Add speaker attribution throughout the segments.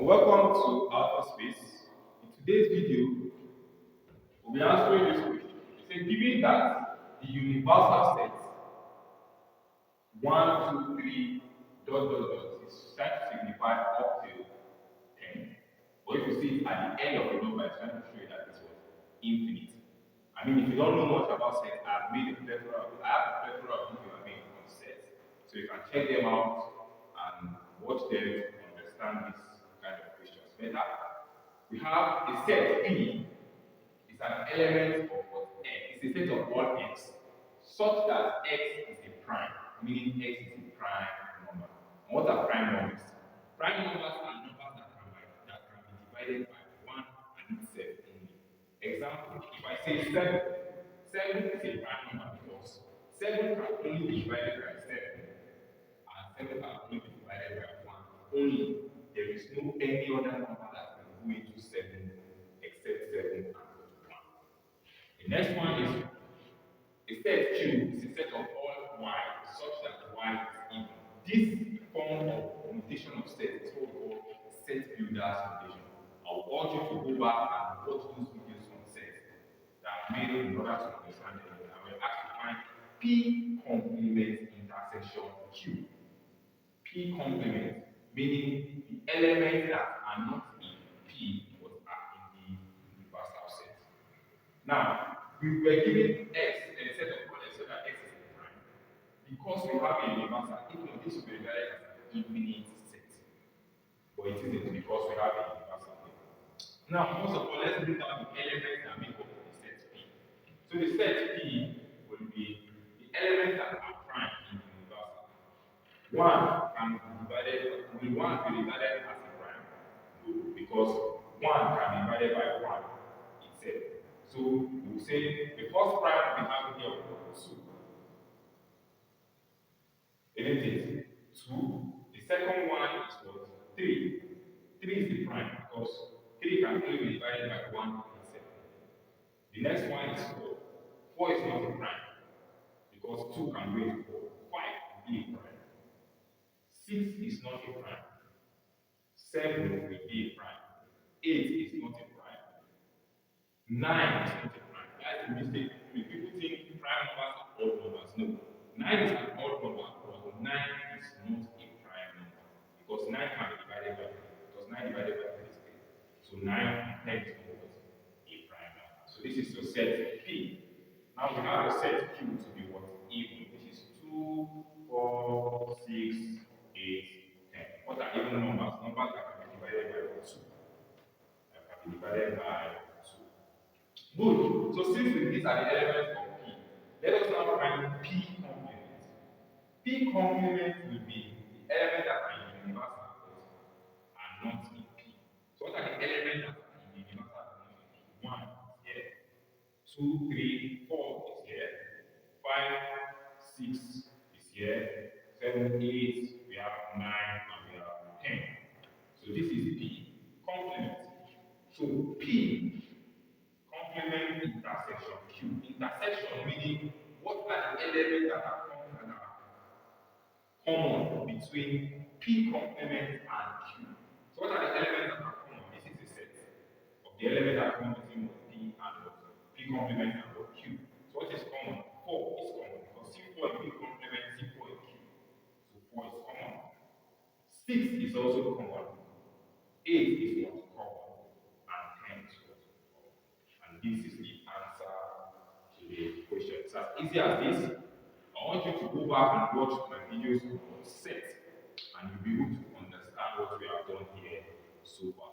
Speaker 1: And welcome to Alpha Space. In today's video, we'll be answering this question. It says, given that the universal set 1, 2, 3, dot, dot, dot is trying to signify up to 10, but if you see it at the end of the number, it's trying to show you that it's what? Infinite. I mean, if you don't know much about sets, I have a plethora of videos I made on sets. So you can check them out and watch them to understand this kind of questions better. We have a set P is an element of what X. It's a set of all X, such that X is a prime, meaning X is a prime number. And what are prime numbers? Prime numbers are numbers that can be divided by 1 and itself only. Example, if I say 7, 7 is a prime number because 7 can only be divided by 7, and 7 can only be divided by 1 only. There is no any other number that can go into 7 except 7 and 1. The next one is a set Q is a set of all y such that y is even. This form of notation of set is what we call set builders notation. I will urge you to go back and watch those videos on set that are made in order to understand them. And we're asked to find P complement intersection Q. P complement, meaning the elements that are not in P but are in the universal set. Now, we were given X and a set of colors so that X is a prime. Because we have a universal, even though this will be regarded as an infinite set. But it isn't because we have a universal here. Now, first of all, let's bring down the elements that make up the set P. So the set P will be the elements that are prime in the universal. One can be divided, will 1 be regarded as a prime? No, because 1 can be divided by 1 itself. So we will say the first prime we have here is 2. Isn't it? 2. The second one is what? 3. 3 is the prime because 3 can only be divided by 1 itself. The next one is 4. 4 is not a prime because 2 can go into 4. 5 will be a prime. 6 is not a prime. 7 will be a prime. 8 is not a prime. 9 is not a prime. That's the mistake. People think prime numbers are odd numbers. No. 9 is an odd number, but 9 is not a prime number. Because 9 can be divided by 3. Because 9 divided by 3 is 3. So 9 and 10 is not a prime number. So this is your set P. Now we have a set Q to be what? Even, which is 2, 4, 6, 8, 10. What are even numbers? Numbers that can be divided by 2. That can be divided by 2. Good. So since these are the elements of P, let us now find P complement. P complement will be the elements that are in the universal and not in P. So what are the elements that are in the universal and not in P? 1 is here. 2, 3, 4 is here. 5, 6 is here. 7, 8, we have 9, and we have 10. So this is P complement. So P complement intersection Q. Intersection meaning what are the elements that are common between P complement and Q. So what are the elements that are common? This is a set of the elements that are common between P and P complement and Q. So what is common? 4 is common because C4 in P complement, C4 in Q. So 4 is common. 6 is also common. 8 is not common. And 10 is not common. And this is the answer to the question. It's as easy as this. I want you to go back and watch my videos on set, and you'll be able to understand what we have done here so far.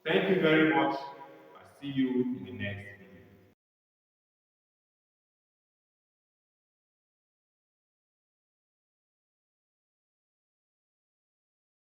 Speaker 1: Thank you very much. I'll see you in the next